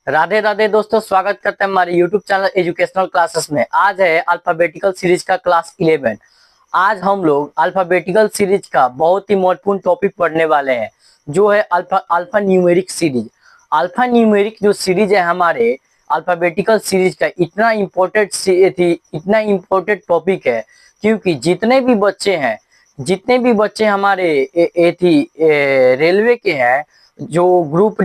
राधे राधे दोस्तों, स्वागत करते हैं हमारे YouTube चैनल एजुकेशनल क्लासेस में। आज है अल्फाबेटिकल सीरीज का क्लास 11। आज हम लोग अल्फाबेटिकल सीरीज का बहुत ही महत्वपूर्ण टॉपिक पढ़ने वाले हैं, जो है alpha numeric series. Alpha numeric जो सीरीज है हमारे अल्फाबेटिकल सीरीज का इतना इम्पोर्टेंट टॉपिक है, क्योंकि जितने भी बच्चे हमारे रेलवे के हैं, जो ग्रुप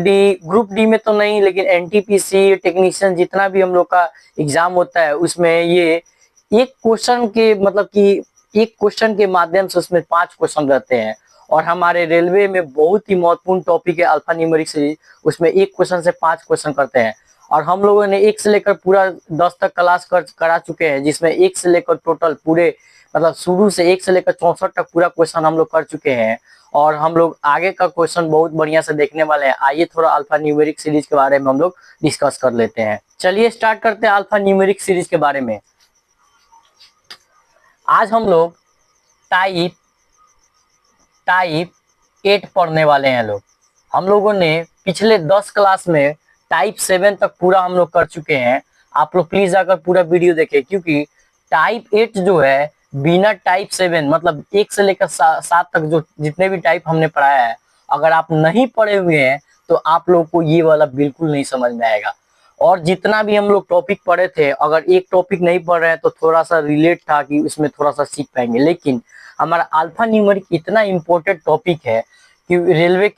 डी में तो नहीं, लेकिन एनटीपीसी टेक्नीशियन जितना भी हम लोग का एग्जाम होता है, उसमें ये एक क्वेश्चन के मतलब कि एक क्वेश्चन के माध्यम से उसमें 5 क्वेश्चन रहते हैं। और हमारे रेलवे में बहुत ही महत्वपूर्ण टॉपिक है अल्फा न्यूमेरिक सीरीज। उसमें एक क्वेश्चन से 5 क्वेश्चन करते हैं, और हम लोगों ने 1 से लेकर पूरा 10 तक क्लास करा चुके हैं, जिसमें 1 से लेकर टोटल पूरे मतलब शुरू से 1 से लेकर 64 तक पूरा क्वेश्चन हम लोग कर चुके हैं। और हम लोग आगे का क्वेश्चन बहुत बढ़िया से देखने वाले हैं। आइए थोड़ा अल्फा न्यूमेरिक सीरीज के बारे में हम लोग डिस्कस कर लेते हैं। चलिए स्टार्ट करते हैं अल्फा न्यूमेरिक सीरीज के बारे में। आज हम लोग टाइप टाइप 8 पढ़ने वाले हैं लोग। हम लोगों ने पिछले 10 क्लास में टाइप 7 तक पूरा हम लोग कर चुके हैं। आप लोग प्लीज आकर पूरा वीडियो देखें, क्योंकि टाइप 8 जो है बिना टाइप 7 मतलब 1 से लेकर 7 तक जो जितने भी टाइप हमने पढ़ाया है, अगर आप नहीं पढ़े हुए हैं तो आप लोग को ये वाला बिल्कुल नहीं समझ में आएगा। और जितना भी हम लोग टॉपिक पढ़े थे, अगर एक टॉपिक नहीं पढ़ रहे हैं तो थोड़ा सा रिलेट था कि उसमें थोड़ा सा सीख पाएंगे। लेकिन हमारा अल्फा न्यूमेरिक इतना इम्पोर्टेंट टॉपिक है कि रेलवे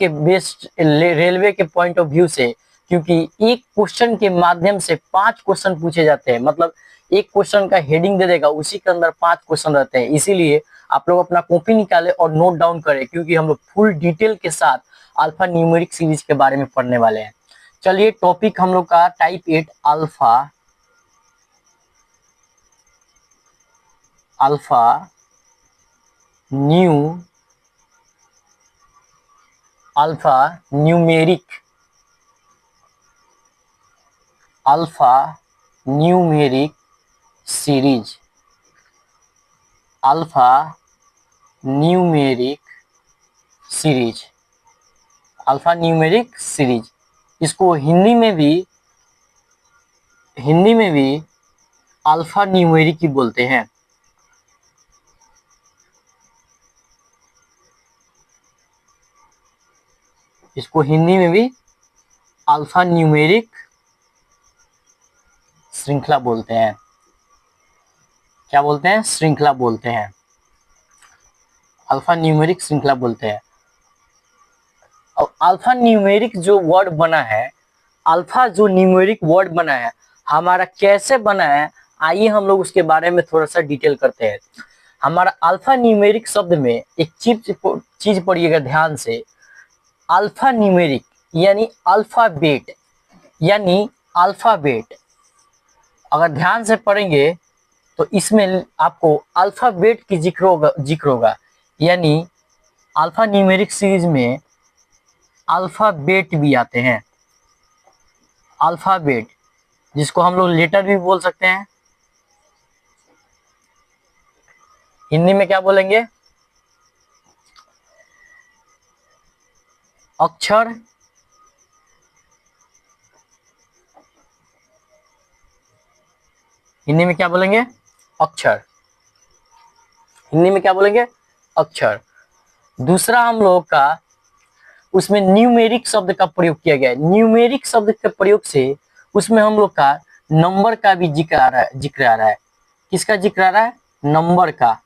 के पॉइंट ऑफ व्यू से, क्योंकि एक क्वेश्चन के माध्यम से 5 क्वेश्चन पूछे जाते हैं। मतलब एक क्वेश्चन का हेडिंग दे देगा, उसी के अंदर 5 क्वेश्चन रहते हैं। इसीलिए आप लोग अपना कॉपी निकाले और नोट डाउन करें, क्योंकि हम लोग फुल डिटेल के साथ अल्फा न्यूमेरिक सीरीज के बारे में पढ़ने वाले हैं। चलिए टॉपिक हम लोग का type 8 alpha new alpha numeric alpha numeric series alpha numeric series alpha numeric series. इसको हिंदी में भी अल्फा न्यूमेरिक ही बोलते हैं। इसको हिंदी में भी अल्फा न्यूमेरिक श्रृंखला बोलते हैं। क्या बोलते हैं? श्रृंखला बोलते हैं। अल्फा न्यूमेरिक श्रृंखला बोलते हैं। और अल्फा न्यूमेरिक जो वर्ड बना है, अल्फा जो न्यूमेरिक वर्ड बना है, हमारा कैसे बना है, आइए हम लोग उसके बारे में थोड़ा सा डिटेल करते हैं। हमारा अल्फा न्यूमेरिक शब्द में एक चीज पढ़िएगा ध्यान से। अल्फा न्यूमेरिक यानी अल्फाबेट अगर ध्यान से पढ़ेंगे तो इसमें आपको अल्फाबेट की जिक्र होगा। यानी अल्फा न्यूमेरिक सीरीज में अल्फाबेट भी आते हैं। अल्फाबेट जिसको हम लोग लेटर भी बोल सकते हैं। हिंदी में क्या बोलेंगे? अक्षर। हिंदी में क्या बोलेंगे? अक्षर। हिंदी में क्या बोलेंगे? अक्षर। दूसरा हम लोग का उसमें न्यूमेरिक शब्द का प्रयोग किया गया है। न्यूमेरिक शब्द के प्रयोग से उसमें हम लोग का नंबर का भी जिक्र आ रहा है। किसका जिक्र आ रहा है? नंबर का।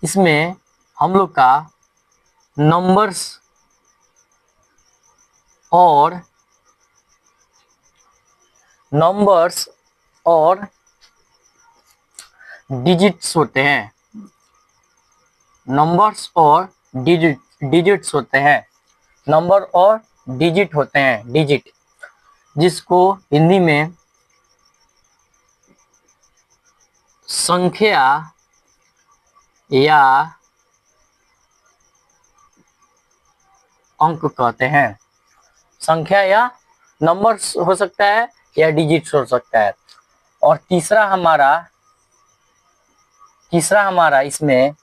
इसमें हम लोग का नंबर्स और डिजिट्स होते हैं। नंबर्स और डिजिट्स होते हैं। नंबर और डिजिट होते हैं। डिजिट जिसको हिंदी में संख्या या अंक कहते हैं। संख्या या नंबर्स हो सकता है या डिजिट्स हो सकता है। और तीसरा हमारा इसमें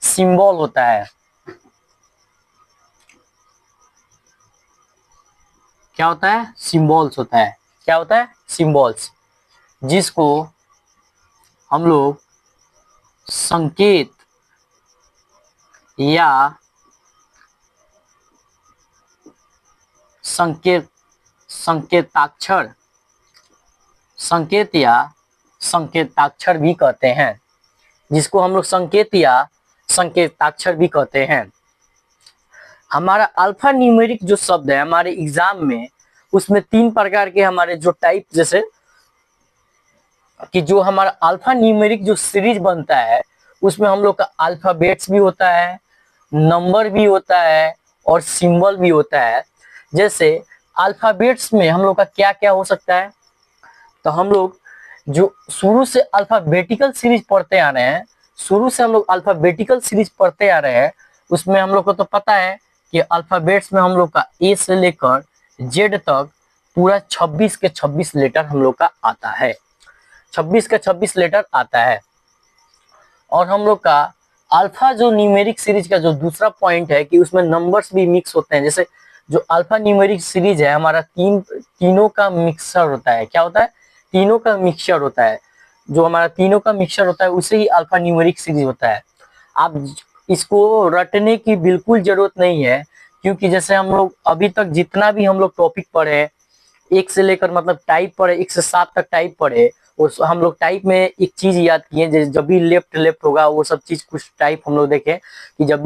सिंबल होता है। क्या होता है, सिंबल्स होता है। क्या होता है, सिंबल्स, जिसको हम लोग संकेत या संकेत संकेताक्षर संकेत या संकेताक्षर भी कहते हैं, जिसको हम लोग संकेत या संकेताक्षर भी कहते हैं। हमारा अल्फा न्यूमेरिक जो शब्द है हमारे एग्जाम में, उसमें 3 प्रकार के हमारे जो टाइप, जैसे कि जो हमारा अल्फा न्यूमेरिक जो सीरीज बनता है उसमें हम लोग का अल्फाबेट्स भी होता है, नंबर भी होता है और सिंबल भी होता है। जैसे अल्फाबेट्स में हम लोग का क्या क्या हो सकता है, तो हम लोग जो शुरू से अल्फाबेटिकल सीरीज पढ़ते आ रहे हैं, शुरू से हम लोग अल्फाबेटिकल सीरीज पढ़ते आ रहे हैं, उसमें हम लोग को तो पता है कि अल्फाबेट्स में हम लोग का ए से लेकर जेड तक पूरा 26 के 26 लेटर हम लोग का आता है, 26 का 26 लेटर आता है। और हम लोग का अल्फा जो न्यूमेरिक सीरीज का जो दूसरा पॉइंट है कि उसमें नंबर्स भी मिक्स होते हैं। जैसे जो अल्फा न्यूमेरिक सीरीज है हमारा तीनों का मिक्सर होता है। क्या होता है, तीनों का मिक्सचर होता है। जो हमारा तीनों का मिक्सचर होता है उसे ही अल्फा न्यूमेरिक सीरीज होता है। आप इसको रटने की बिल्कुल जरूरत नहीं है, क्योंकि जैसे हम लोग अभी तक जितना भी हम लोग टॉपिक पढ़े, 1 से लेकर मतलब टाइप पढ़े, 1 से 7 तक टाइप पढ़े, और हम लोग टाइप में एक चीज याद किए, जब भी लेफ्ट लेफ्ट होगा वो सब चीज कुछ टाइप हम लोग देखें कि जब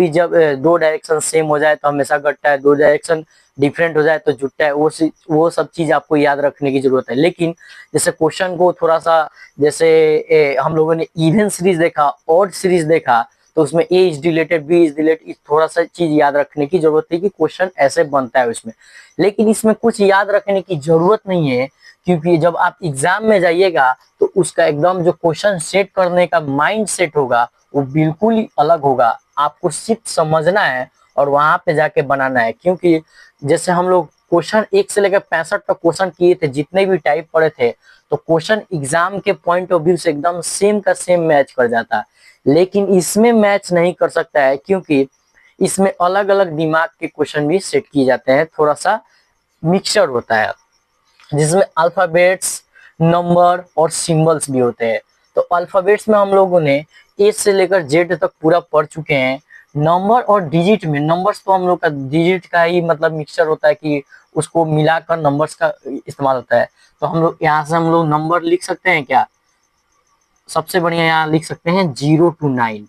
2 डायरेक्शन सेम हो जाए तो हमेशा गट्टा है, 2 डायरेक्शन डिफरेंट हो जाए तो जुट्टा है, वो सब चीज आपको याद रखने की जरूरत है। लेकिन जैसे क्वेश्चन को थोड़ा सा, जैसे हम लोगों ने इवन सीरीज देखा, ऑड सीरीज देखा, तो उसमें A is related, B is related, थोड़ा सा चीज याद रखने की जरूरत है कि क्वेश्चन ऐसे बनता है उसमें। लेकिन इसमें कुछ याद रखने की जरूरत नहीं है, क्योंकि जब आप एग्जाम में जाइएगा तो उसका एकदम जो क्वेश्चन सेट करने का माइंड सेट होगा वो बिल्कुल ही अलग होगा। आपको सिर्फ समझना है और वहां पे जाके बनाना है। क्योंकि जैसे हम लोग क्वेश्चन 1 से लेकर 65 तक क्वेश्चन किए थे, जितने भी टाइप पढ़े थे, तो क्वेश्चन एग्जाम के पॉइंट ऑफ व्यू से एकदम सेम का सेम मैच कर जाता है। लेकिन इसमें मैच नहीं कर सकता है, क्योंकि इसमें अलग अलग दिमाग के क्वेश्चन भी सेट किए जाते हैं, थोड़ा सा मिक्सचर होता है, जिसमें अल्फाबेट्स, नंबर और सिंबल्स भी होते हैं। तो अल्फाबेट्स में हम लोगों ने ए से लेकर जेड तक पूरा पढ़ चुके हैं। नंबर और डिजिट में, नंबर्स तो हम लोग का डिजिट का ही मतलब मिक्सचर होता है कि उसको मिलाकर नंबर्स का इस्तेमाल होता है। तो हम लोग यहाँ से हम लोग नंबर लिख सकते हैं क्या, सबसे बढ़िया यहाँ लिख सकते हैं 0 to 9,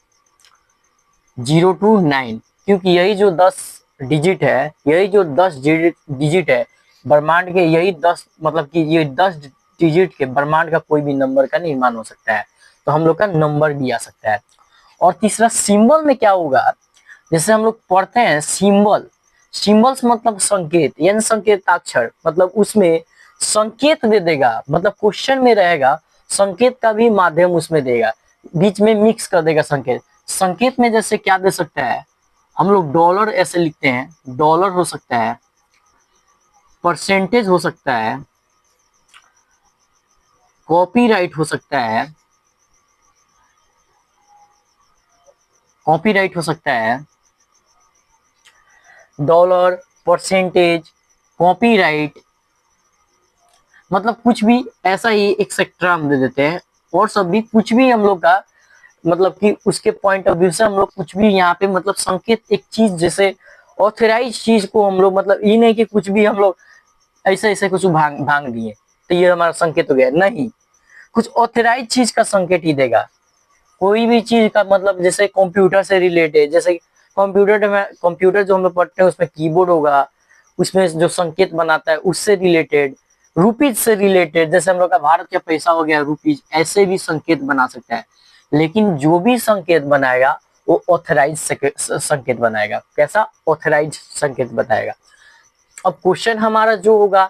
0 to 9, क्योंकि यही जो 10 डिजिट है, यही जो 10 डिजिट है ब्रह्मांड के, यही 10 मतलब कि ये 10 डिजिट के ब्रह्मांड का कोई भी नंबर का निर्माण हो सकता है। तो हम लोग का नंबर भी आ सकता है। और तीसरा सिंबल में क्या होगा, जैसे हम लोग पढ़ते हैं सिंबल, सिंबल्स मतलब संकेत, यानी संकेताक्षर, मतलब उसमें संकेत दे देगा, मतलब क्वेश्चन में रहेगा, संकेत का भी माध्यम उसमें देगा, बीच में मिक्स कर देगा संकेत। संकेत में जैसे क्या दे सकता है, हम लोग डॉलर ऐसे लिखते हैं, डॉलर हो सकता है, परसेंटेज हो सकता है, कॉपीराइट हो सकता है, कॉपीराइट हो सकता है, डॉलर, परसेंटेज, कॉपीराइट, मतलब कुछ भी ऐसा ही एक्सेट्रा हम दे देते हैं। और सब भी कुछ भी हम लोग का मतलब कि उसके पॉइंट ऑफ व्यू से हम लोग कुछ भी यहाँ पे मतलब संकेत, एक चीज जैसे ऑथराइज चीज को हम लोग, मतलब ये नहीं कि कुछ भी हम लोग ऐसे ऐसे कुछ भांग भांग दिए तो ये हमारा संकेत हो गया, नहीं, कुछ ऑथराइज चीज का संकेत ही देगा। कोई भी चीज का मतलब जैसे कंप्यूटर से रिलेटेड, जैसे कंप्यूटर जो हम लोग पढ़ते हैं उसमें कीबोर्ड होगा, उसमें जो संकेत बनाता है उससे रिलेटेड, रुपीज से रिलेटेड, जैसे हम लोग का भारत का पैसा हो गया रुपीज, ऐसे भी संकेत बना सकता है। लेकिन जो भी संकेत बनाएगा वो ऑथराइज संकेत बनाएगा। कैसा, ऑथराइज संकेत बताएगा। अब क्वेश्चन हमारा जो होगा,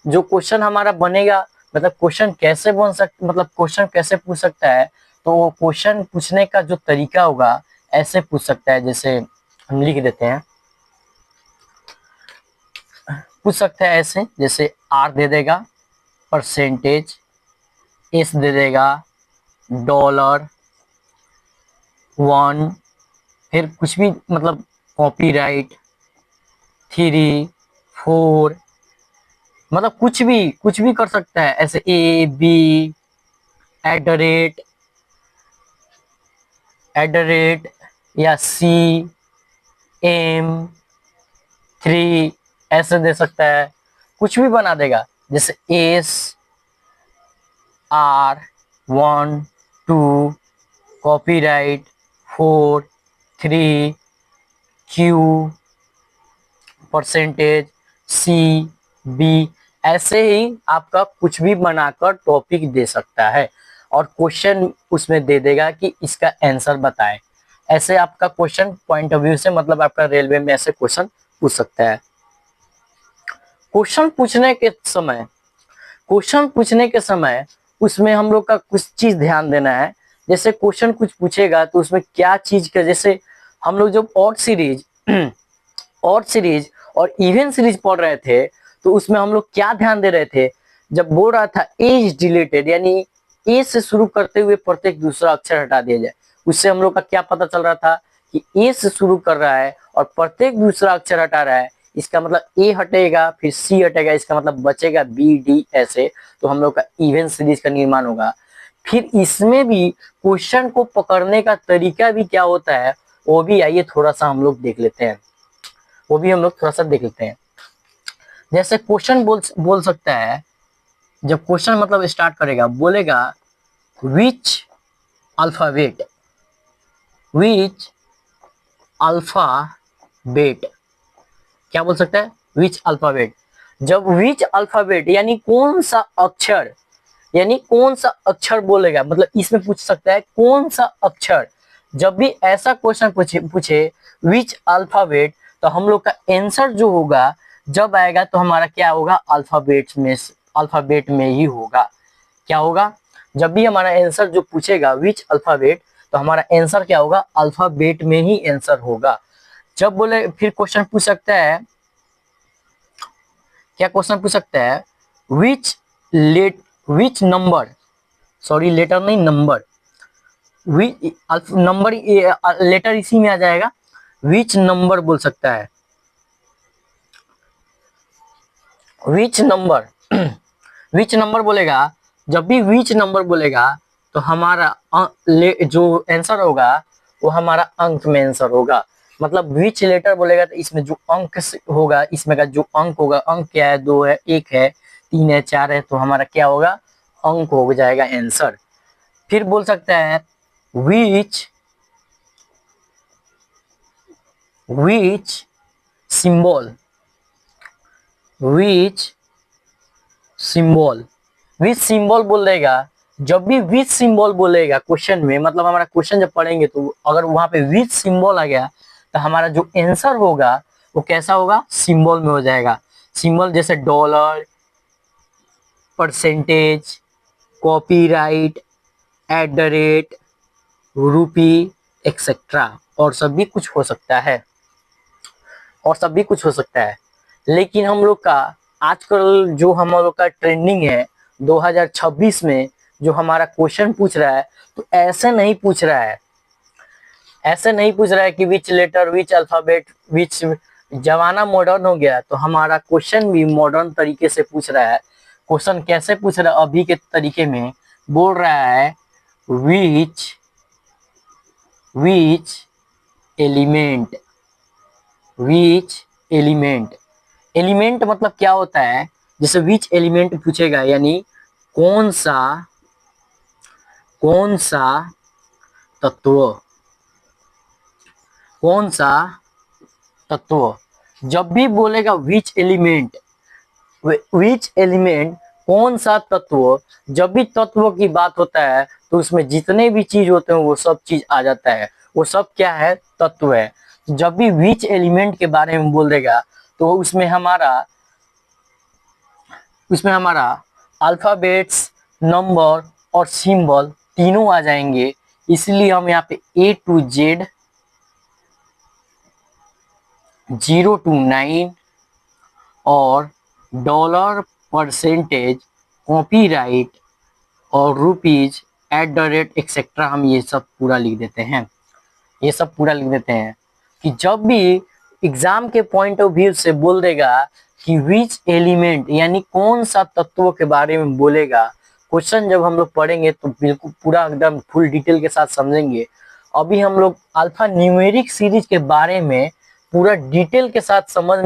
जो क्वेश्चन हमारा बनेगा, मतलब क्वेश्चन कैसे बन सकता, मतलब क्वेश्चन कैसे पूछ सकता है, तो क्वेश्चन पूछने का जो तरीका होगा ऐसे पूछ सकता है। जैसे हम लिख देते हैं, पूछ सकता है ऐसे, जैसे आर दे देगा, परसेंटेज, एस दे देगा, डॉलर, 1, फिर कुछ भी मतलब कॉपीराइट, 3, 4, मतलब कुछ भी कर सकता है, ऐसे A B at the rate या CM3 ऐसे दे सकता है, कुछ भी बना देगा। जैसे SR12 copyright 4 3 Q percentage CB, ऐसे ही आपका कुछ भी बनाकर टॉपिक दे सकता है और क्वेश्चन उसमें दे देगा कि इसका आंसर बताएं। ऐसे आपका क्वेश्चन पॉइंट ऑफ व्यू से, मतलब आपका रेलवे में ऐसे क्वेश्चन पूछ सकता है। क्वेश्चन पूछने के समय उसमें हम लोग का कुछ चीज ध्यान देना है। जैसे क्वेश्चन कुछ पूछेगा तो उसमें क्या चीज का, जैसे हम लोग जब ऑड सीरीज और इवन सीरीज पढ़ रहे थे तो उसमें हम लोग क्या ध्यान दे रहे थे, जब बोल रहा था एज डिलीटेड, यानी ए से शुरू करते हुए प्रत्येक दूसरा अक्षर हटा दिया जाए, उससे हम लोग का क्या पता चल रहा था कि ए से शुरू कर रहा है और प्रत्येक दूसरा अक्षर हटा रहा है, इसका मतलब ए हटेगा फिर सी हटेगा, इसका मतलब बचेगा BD ऐसे, तो हम लोग का इवन सीरीज का निर्माण होगा। फिर इसमें भी क्वेश्चन को पकड़ने का तरीका भी क्या होता है, वो भी आइए थोड़ा सा हम लोग देख लेते हैं, जैसे क्वेश्चन बोल सकता है, जब क्वेश्चन मतलब स्टार्ट करेगा बोलेगा विच अल्फाबेट क्या बोल सकता है, विच अल्फाबेट। जब विच अल्फाबेट यानी कौन सा अक्षर बोलेगा, मतलब इसमें पूछ सकता है कौन सा अक्षर। जब भी ऐसा क्वेश्चन पूछे विच अल्फाबेट, तो हम लोग का आंसर जो होगा जब आएगा तो हमारा क्या होगा, अल्फाबेट में ही होगा। क्या होगा, जब भी हमारा आंसर जो पूछेगा विच अल्फाबेट, तो हमारा आंसर क्या होगा, अल्फाबेट में ही आंसर होगा। जब बोले फिर क्वेश्चन पूछ सकता है, क्या क्वेश्चन पूछ सकता है, विच नंबर, सॉरी लेटर नहीं नंबर, नंबर लेटर इसी में आ जाएगा, विच नंबर बोल सकता है, विच नंबर बोलेगा। जब भी विच नंबर बोलेगा तो हमारा जो आंसर होगा वो हमारा अंक में आंसर होगा। मतलब विच लेटर बोलेगा तो इसमें जो अंक होगा, इसमें का जो अंक होगा, अंक क्या है, 2 है, 1 है, 3 है, 4 है, तो हमारा क्या होगा, अंक हो जाएगा आंसर। फिर बोल सकता है विच सिंबल विच सिंबल बोल देगा। जब भी विच सिंबल बोलेगा क्वेश्चन में, मतलब हमारा क्वेश्चन जब पढ़ेंगे तो अगर वहां पे विच सिंबल आ गया तो हमारा जो आंसर होगा वो कैसा होगा, सिंबल में हो जाएगा। सिंबल जैसे dollar, percentage, copyright, eight the rate, रूपी एक्सेट्रा, और सब भी कुछ हो सकता है। लेकिन हम लोग का आजकल जो हम लोग का ट्रेंडिंग है 2026 में, जो हमारा क्वेश्चन पूछ रहा है तो ऐसे नहीं पूछ रहा है कि विच लेटर, विच अल्फाबेट, विच। जमाना मॉडर्न हो गया तो हमारा क्वेश्चन भी मॉडर्न तरीके से पूछ रहा है। क्वेश्चन कैसे पूछ रहा है, अभी के तरीके में बोल रहा है विच एलिमेंट मतलब क्या होता है, जैसे विच एलिमेंट पूछेगा यानी कौन सा तत्व। जब भी बोलेगा विच एलिमेंट कौन सा तत्व, जब भी तत्व की बात होता है तो उसमें जितने भी चीज होते हैं वो सब चीज आ जाता है, वो सब क्या है, तत्व है। जब भी विच एलिमेंट के बारे में बोल देगा तो उसमें हमारा अल्फाबेट्स, नंबर और सिंबल तीनों आ जाएंगे। इसलिए हम यहाँ पे A to Z 0 to 9 और डॉलर, परसेंटेज, कॉपीराइट और rupees, eight the rate etcetera, हम ये सब पूरा लिख देते हैं। कि जब भी एग्जाम के पॉइंट ऑफ व्यू से बोल देगा कि विच एलिमेंट यानी कौन सा तत्वों के बारे में बोलेगा। क्वेश्चन जब हम लोग पढ़ेंगे तो बिल्कुल पूरा एकदम फुल डिटेल के साथ समझेंगे। अभी हम लोग अल्फा न्यूमेरिक सीरीज के बारे में पूरा डिटेल के साथ समझ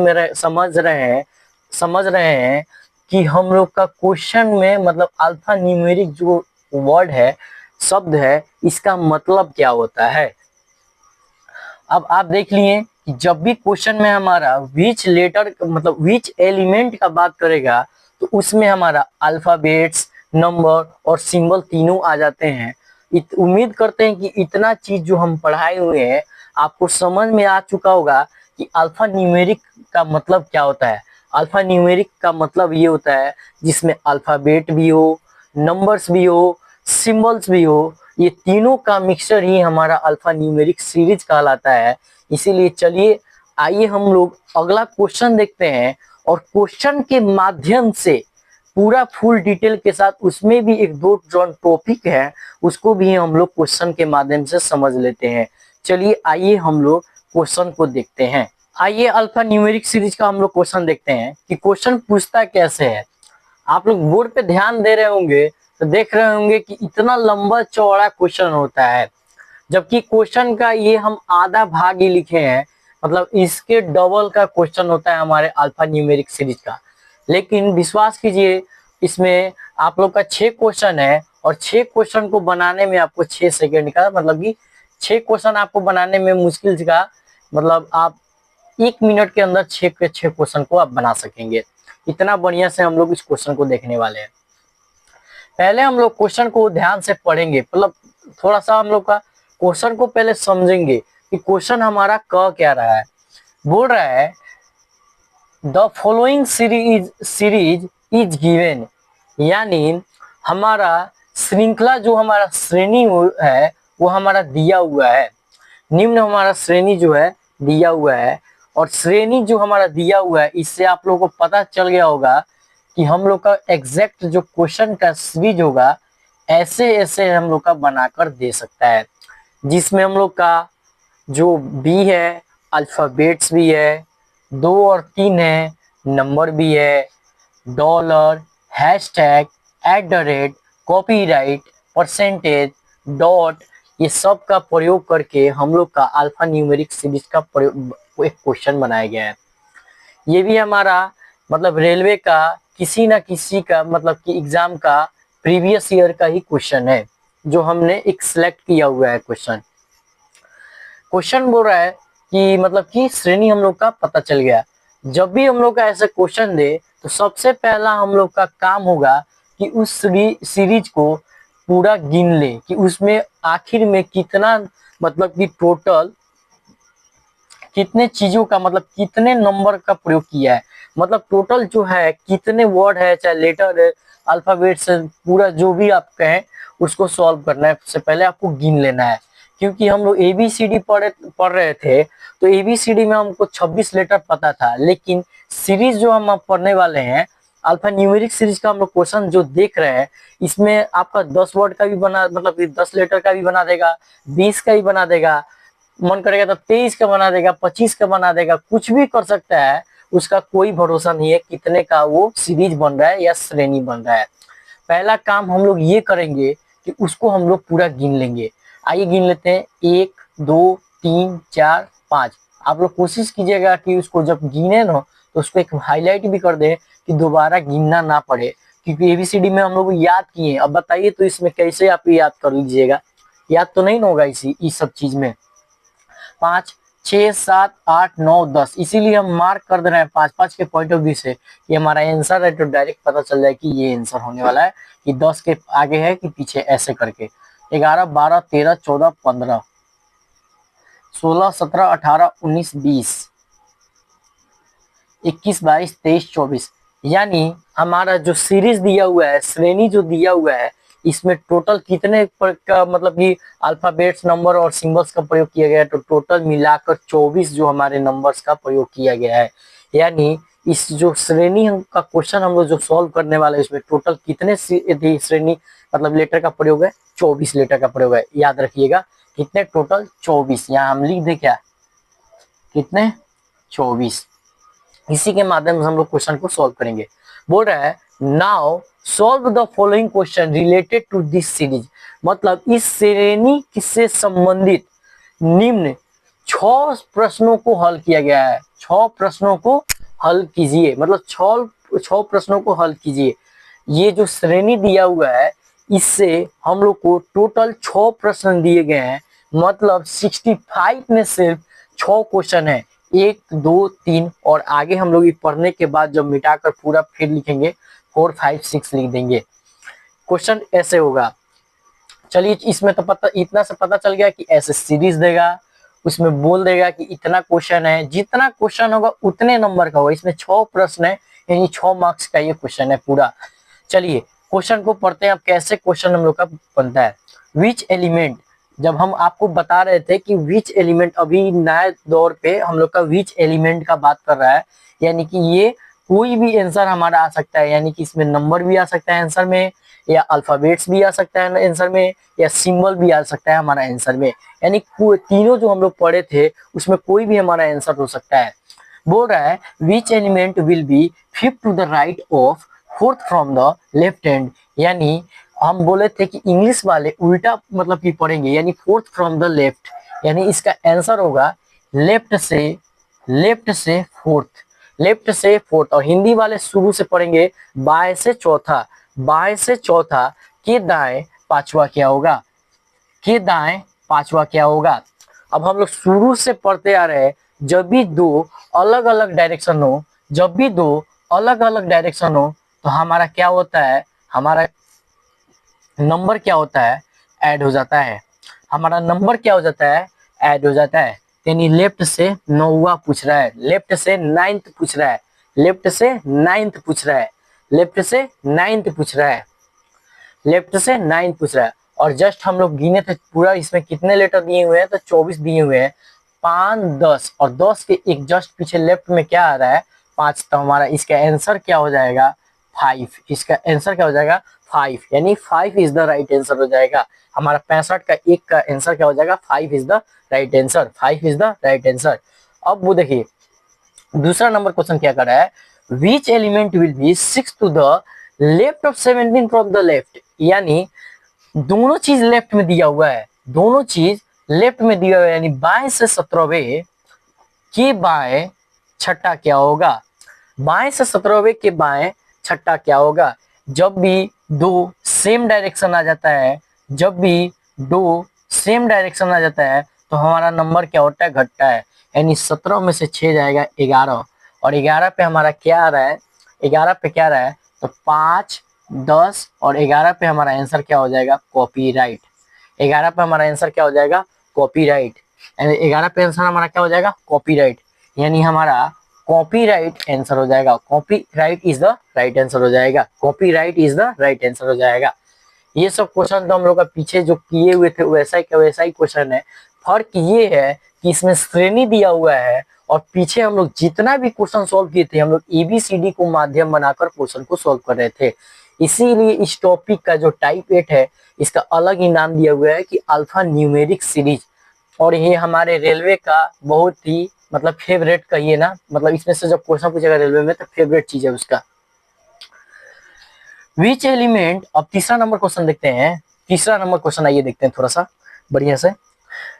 रहे हैं कि हम लोग का क्वेश्चन में मतलब अल्फा न्यूमेरिक जो वर्ड है, शब्द है, इसका मतलब क्या होता है। अब आप देख लिए कि जब भी क्वेश्चन में हमारा विच लेटर मतलब विच एलिमेंट का बात करेगा तो उसमें हमारा अल्फाबेट्स, नंबर और सिंबल तीनों आ जाते हैं। उम्मीद करते हैं कि इतना चीज जो हम पढ़ाए हुए हैं आपको समझ में आ चुका होगा कि अल्फा न्यूमेरिक का मतलब क्या होता है। अल्फा न्यूमेरिक का मतलब ये होता है जिसमें अल्फाबेट भी हो, नंबर्स भी हो, सिंबल्स भी हो, ये तीनों का मिक्सचर ही हमारा अल्फा न्यूमेरिक सीरीज कहलाता है। इसीलिए चलिए आइए हम लोग अगला क्वेश्चन देखते हैं और क्वेश्चन के माध्यम से पूरा फुल डिटेल के साथ उसमें भी एक दो जो टॉपिक है उसको भी हम लोग क्वेश्चन के माध्यम से समझ लेते हैं। चलिए आइए हम लोग क्वेश्चन को देखते हैं। आइए अल्फा न्यूमेरिक सीरीज का हम लोग क्वेश्चन देखते हैं कि क्वेश्चन पूछता कैसे है। आप लोग बोर्ड पे ध्यान दे रहे होंगे तो देख रहे होंगे कि इतना लंबा चौड़ा क्वेश्चन होता है, जबकि क्वेश्चन का ये हम आधा भाग ही लिखे हैं, मतलब इसके डबल का क्वेश्चन होता है हमारे अल्फा न्यूमेरिक सीरीज का। लेकिन विश्वास कीजिए इसमें आप लोग का 6 क्वेश्चन है और 6 क्वेश्चन को बनाने में आपको 6 सेकेंड का मतलब कि 6 क्वेश्चन आपको बनाने में मुश्किल का मतलब आप 1 मिनट के अंदर 6 के 6 क्वेश्चन को आप बना सकेंगे। इतना बढ़िया से हम लोग इस क्वेश्चन को देखने वाले हैं। पहले हम लोग क्वेश्चन को ध्यान से पढ़ेंगे, मतलब थोड़ा सा हम लोग का क्वेश्चन को पहले समझेंगे कि क्वेश्चन हमारा कह क्या रहा है। बोल रहा है the following series is given, यानी हमारा श्रृंखला जो हमारा श्रेणी है वो हमारा दिया हुआ है। निम्न हमारा श्रेणी जो है दिया हुआ है और श्रेणी जो हमारा दिया हुआ है इससे आप लोगों को पता चल गया होगा कि हम लोग का एग्जैक्ट जो क्वेश्चन का सीरीज होगा ऐसे ऐसे हम लोग का बनाकर दे सकता है, जिसमें हम लोग का जो बी है अल्फाबेट्स भी है, 2 और 3 है, नंबर भी है, dollar, hashtag, @, copyright, percentage, dot, ये सब का प्रयोग करके हम लोग का अल्फा न्यूमेरिक सीरीज का प्रयोग एक क्वेश्चन बनाया गया है। ये भी हमारा मतलब रेलवे का किसी ना किसी का मतलब कि एग्जाम का प्रीवियस ईयर का ही क्वेश्चन है जो हमने एक सिलेक्ट किया हुआ है क्वेश्चन। क्वेश्चन बोल रहा है कि मतलब कि श्रेणी हम लोग का पता चल गया। जब भी हम लोग का ऐसा क्वेश्चन दे तो सबसे पहला हम लोग का काम होगा कि उस सीरीज को पूरा गिन ले कि उसमें आखिर में कितना मतलब कि टोटल कितने चीजों का मतलब कितने नंबर का प्रयोग किया है, मतलब टोटल जो है कितने वर्ड है, चाहे लेटर है, अल्फाबेट से पूरा जो भी आप कहें उसको सॉल्व करना है। सबसे पहले आपको गिन लेना है, क्योंकि हम लोग ABCD पढ़ रहे थे तो ABCD में हमको 26 लेटर पता था, लेकिन सीरीज जो हम पढ़ने वाले हैं अल्फा न्यूमेरिक सीरीज का हम लोग क्वेश्चन जो देख रहे हैं इसमें आपका 10 वर्ड का भी बना मतलब 10 लेटर का भी बना देगा, 20 का भी बना देगा, मन करेगा तो 23 का बना देगा, 25 का बना देगा, कुछ भी कर सकता है। उसका कोई भरोसा नहीं है कितने का वो सीरीज बन रहा है या श्रेणी बन रहा है। पहला काम हम लोग ये करेंगे कि उसको हम लोग पूरा गिन लेंगे। आइए गिन लेते हैं 1 2 3 4 5। आप लोग कोशिश कीजिएगा कि उसको जब गिने ना तो उसको एक हाईलाइट भी कर दे कि दोबारा गिनना ना पड़े, क्योंकि ABCD में हम लोग याद किए। अब बताइए तो इसमें कैसे आप याद कर लीजिएगा, याद तो नहीं होगा इस सब चीज में। 5 6 7 8 9 10, इसीलिए हम मार्क कर दे रहे हैं 5-5 के पॉइंट ऑफ व्यू से कि हमारा आंसर है तो डायरेक्ट पता चल जाए कि ये आंसर होने वाला है कि 10 के आगे है कि पीछे, ऐसे करके 11 12 13 14 15 16 17 18 19 20 21 22 23 24, यानी हमारा जो सीरीज दिया हुआ है, श्रेणी जो दिया हुआ है, इसमें टोटल कितने का मतलब कि अल्फाबेट्स, नंबर और सिंबल्स का प्रयोग किया गया है, तो टोटल मिलाकर 24 जो हमारे नंबर्स का प्रयोग किया गया है। यानी इस जो श्रेणी का क्वेश्चन हम लोग जो सॉल्व करने वाले हैं इसमें टोटल कितने श्रेणी मतलब लेटर का प्रयोग है, 24 लेटर का प्रयोग है। याद रखिएगा कितने, टोटल 24। यहाँ हम लिख दे क्या, कितने, 24। इसी के माध्यम से हम लोग क्वेश्चन को सॉल्व करेंगे। बोल रहा है now solve the following question related to this series, मतलब इस श्रेणी से संबंधित निम्न 6 प्रश्नों को हल किया गया है। 6 प्रश्नों को हल कीजिए, मतलब 6 प्रश्नों को हल कीजिए। ये जो श्रेणी दिया हुआ है इससे हम लोग को टोटल 6 प्रश्न दिए गए हैं, मतलब 65 में सिर्फ 6 क्वेश्चन है, 1 2 3 और आगे हम लोग ये पढ़ने के बाद जब मिटाकर पूरा फिर लिखेंगे 4 5 6 लिख देंगे। क्वेश्चन ऐसे होगा, चलिए इसमें तो पता इतना से पता चल गया कि ऐसे सीरीज देगा, उसमें बोल देगा कि इतना क्वेश्चन है, जितना क्वेश्चन होगा उतने नंबर का होगा। इसमें 6 प्रश्न है, यानी 6 मार्क्स का ये क्वेश्चन है पूरा। चलिए क्वेश्चन को पढ़ते हैं। अब कैसे क्वेश्चन हम लोग का बनता है। विच एलिमेंट, जब हम आपको बता रहे थे कि विच एलिमेंट, अभी नए दौर पे हम लोग का विच एलिमेंट का बात कर रहा है, यानी कि ये कोई भी आंसर हमारा आ सकता है, यानी कि इसमें नंबर भी आ सकता है आंसर में, या अल्फाबेट्स भी आ सकता है आंसर में, या सिंबल भी आ सकता है हमारा आंसर में, यानी तीनों जो हम लोग पढ़े थे उसमें कोई भी हमारा आंसर हो सकता है। बोल रहा है which element will be fifth to the right of fourth from the left hand, यानी हम बोले थे कि इंग्लिश वाले उल्टा मतलब कि पढ़ेंगे, यानी फोर्थ फ्रॉम द लेफ्ट, यानी इसका आंसर होगा लेफ्ट से फोर्थ, लेफ्ट से फोर्थ। और हिंदी वाले शुरू से पढ़ेंगे बाएं से चौथा, बाएं से चौथा के दाएं पांचवा क्या होगा, के दाएं पांचवा क्या होगा। अब हम लोग शुरू से पढ़ते आ रहे हैं, जब भी दो अलग अलग डायरेक्शन हो, जब भी दो अलग अलग डायरेक्शन हो तो हमारा क्या होता है, हमारा नंबर क्या होता है, ऐड हो जाता है। हमारा नंबर क्या हो जाता है, ऐड हो जाता है। यानी लेफ्ट से 9वां पूछ रहा है, लेफ्ट से 9th पूछ रहा है, लेफ्ट से 9th पूछ रहा है, लेफ्ट से 9th पूछ रहा है, लेफ्ट से 9th पूछ रहा है। और जस्ट हम लोग गिने थे पूरा, इसमें कितने लेटर दिए हुए हैं, तो 24 दिए हुए हैं, 5 10 और 10 के एक जस्ट पीछे लेफ्ट में क्या आ रहा है, 5। तो हमारा इसका आंसर क्या हो जाएगा, 5। इसका आंसर क्या हो जाएगा, 5, यानी 5 इज द राइट आंसर हो जाएगा। हमारा 65 का एक का आंसर क्या हो जाएगा, 5 is the right answer, 5 is the right answer. अब वो देखिए दूसरा नंबर क्वेश्चन क्या कर रहा है, which element will be 6 to the left of 17 from the left, यानी दोनों चीज लेफ्ट में दिया हुआ है, दोनों चीज लेफ्ट में दिया हुआ है, यानी बाएं से 17वें के बाएं छठा क्या होगा, बाएं से 17वें के बाएं छठा क्या होगा। जब भी दो सेम डायरेक्शन आ जाता है, जब भी दो सेम डायरेक्शन आ जाता है तो हमारा नंबर क्या होता है, घटता है। यानी 17 में से 6 जाएगा 11, और 11 पे हमारा क्या आ रहा है, 11 पे क्या आ रहा है, तो 5 10 और 11 पे हमारा आंसर क्या हो जाएगा, कॉपीराइट। 11 पे हमारा आंसर क्या हो जाएगा, कॉपीराइट। 11 पे आंसर हमारा क्या हो जाएगा, कॉपीराइट, यानी हमारा कॉपीराइट आंसर हो जाएगा। Copyright is the right answer हो जाएगा, copyright is the right answer हो जाएगा। ये सब क्वेश्चन तो हम लोग का पीछे जो किए हुए थे वैसा ही क्वेश्चन है। फर्क ये है कि इसमें श्रेणी दिया हुआ है, और पीछे हम लोग जितना भी क्वेश्चन सॉल्व किए थे हम लोग ABCD को माध्यम बनाकर क्वेश्चन को सॉल्व कर रहे थे। इसीलिए इस टॉपिक का जो टाइप 8 है इसका अलग ही नाम दिया हुआ है कि अल्फा न्यूमेरिक सीरीज। और ये हमारे रेलवे का बहुत ही मतलब फेवरेट कहिए ना, मतलब इसमें से जब क्वेश्चन पूछेगा रेलवे में तो फेवरेट चीज है उसका। विच एलिमेंट, अब तीसरा नंबर क्वेश्चन देखते हैं। तीसरा नंबर क्वेश्चन आइए देखते हैं थोड़ा सा बढ़िया से।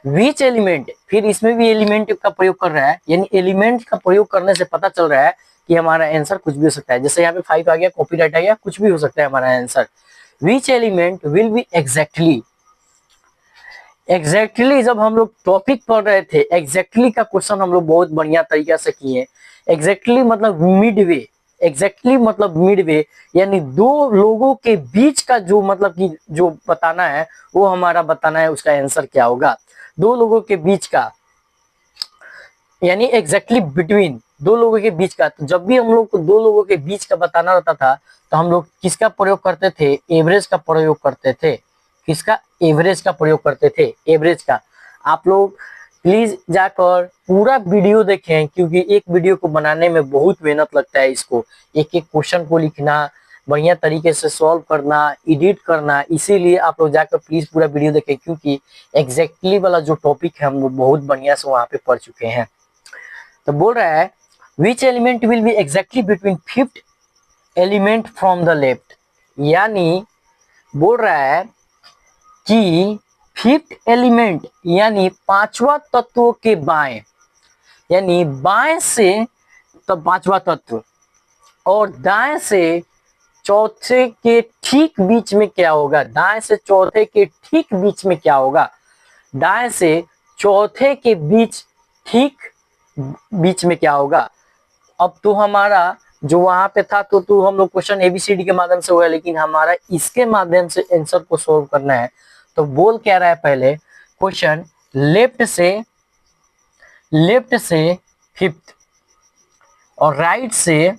विच एलिमेंट, फिर इसमें भी एलिमेंट का प्रयोग कर रहा है, यानी एलिमेंट का प्रयोग करने से पता चल रहा है कि हमारा आंसर कुछ भी हो सकता है। जैसे यहाँ पे 5 आ गया, कॉपीराइट आ गया, कुछ भी हो सकता है हमारा answer. Which element will B exactly, exactly जब हम लोग टॉपिक पढ़ रहे थे, एग्जैक्टली का क्वेश्चन हम लोग बहुत बढ़िया तरीका से किए। एग्जैक्टली मतलब मिडवे, एग्जैक्टली मतलब मिडवे, यानी दो लोगों के बीच का जो मतलब कि जो बताना है वो हमारा बताना है, उसका आंसर क्या होगा, दो लोगों के बीच का, यानी एग्जैक्टली बिटवीन, दो लोगों के बीच का। तो जब भी हम लोग को दो लोगों के बीच का बताना रहता था तो हम लोग किसका प्रयोग करते थे, एवरेज का प्रयोग करते थे। किसका, एवरेज का प्रयोग करते थे, एवरेज का। आप लोग प्लीज जाकर पूरा वीडियो देखें, क्योंकि एक वीडियो को बनाने में बहुत मेहनत लगता है। इसको एक एक क्वेश्चन को लिखना, बढ़िया तरीके से सॉल्व करना, एडिट करना, इसीलिए आप लोग जाकर प्लीज पूरा वीडियो देखें, क्योंकि एग्जैक्टली वाला जो टॉपिक है हम लोग बहुत बढ़िया से वहां पे पढ़ चुके हैं। तो बोल रहा है which element will B exactly between fifth element from the left, यानी बोल रहा है कि फिफ्थ एलिमेंट यानी पांचवा तत्व के बाएं, यानी बाएं से तब पांचवा तत्व और दाएं से चौथे के ठीक बीच में क्या होगा, दाएं से चौथे के ठीक बीच में क्या होगा, दाएं से चौथे के बीच ठीक बीच में क्या होगा। अब तो हमारा जो वहां पे था तो हम लोग क्वेश्चन एबीसीडी के माध्यम से हुआ, लेकिन हमारा इसके माध्यम से आंसर को सोल्व करना है। तो बोल क्या रहा है पहले क्वेश्चन, लेफ्ट से फिफ्थ और राइट से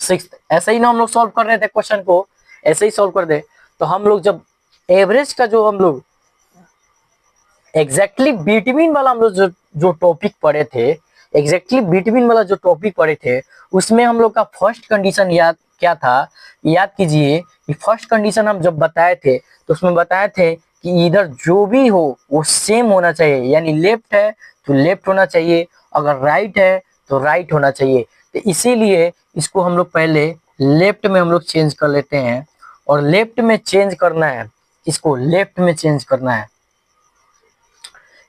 सिक्स्थ, ऐसे ही ना हम लोग सॉल्व कर रहे थे क्वेश्चन को, ऐसे ही सॉल्व कर दे। तो हम लोग जब एवरेज का जो हम लोग एग्जैक्टली बिटवीन वाला हम लोग जो टॉपिक पढ़े थे, एग्जैक्टली बिटवीन वाला जो टॉपिक पढ़े थे, उसमें हम लोग का फर्स्ट कंडीशन याद क्या था, याद कीजिए कि फर्स्ट कंडीशन हम जब बताए थे तो उसमें बताए थे कि इधर जो भी हो वो सेम होना चाहिए, यानी लेफ्ट है तो लेफ्ट होना चाहिए, अगर राइट है तो राइट होना चाहिए। तो इसीलिए इसको हम लोग पहले लेफ्ट में हम लोग चेंज कर लेते हैं, और लेफ्ट में चेंज करना है, इसको लेफ्ट में चेंज करना है,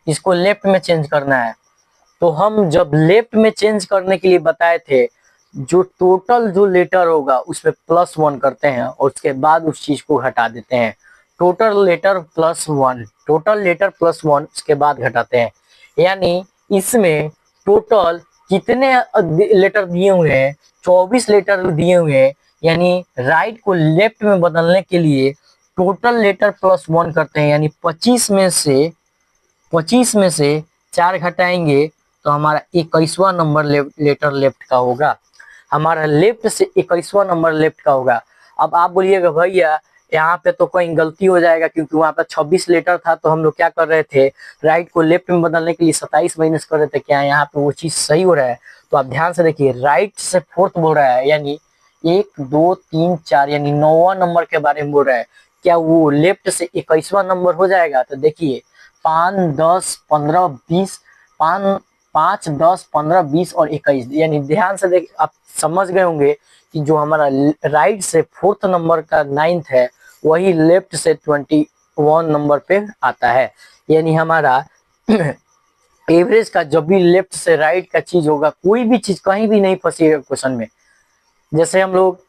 इसको लेफ्ट में चेंज करना है। तो हम जब लेफ्ट में चेंज करने के लिए बताए थे, जो टोटल जो लेटर होगा उसमें +1 करते हैं और उसके बाद उस चीज को हटा देते हैं। टोटल लेटर +1, टोटल लेटर +1 उसके बाद घटाते हैं, यानी इसमें टोटल कितने लेटर दिए हुए हैं, 24 लेटर दिए हुए हैं, यानी राइट को लेफ्ट में बदलने के लिए टोटल लेटर +1 करते हैं, यानी 25 में से 4 घटाएंगे तो हमारा 21वां नंबर लेटर लेफ्ट का होगा, हमारा लेफ्ट से 21वां नंबर लेफ्ट का होगा। अब आप बोलिएगा भैया यहाँ पे तो कहीं गलती हो जाएगा, क्योंकि वहां पे 26 लेटर था तो हम लोग क्या कर रहे थे, राइट को लेफ्ट में बदलने के लिए 27 माइनस कर रहे थे, क्या यहाँ पे वो चीज सही हो रहा है। तो आप ध्यान से देखिए, राइट से फोर्थ बोल रहा है, यानी 1 2 3 4, यानी 9वां नंबर के बारे में बोल रहा है, क्या वो लेफ्ट से 21वां नंबर हो जाएगा। तो देखिए 5 10 15 20, 5 10 15 20 और 21, यानी ध्यान से देख आप समझ गए होंगे कि जो हमारा राइट से फोर्थ नंबर का 9th है वही लेफ्ट से 21 नंबर पे आता है, यानी हमारा एवरेज का जब भी लेफ्ट से राइट का चीज होगा, कोई भी चीज कहीं भी नहीं फंसी क्वेश्चन में। जैसे हम लोग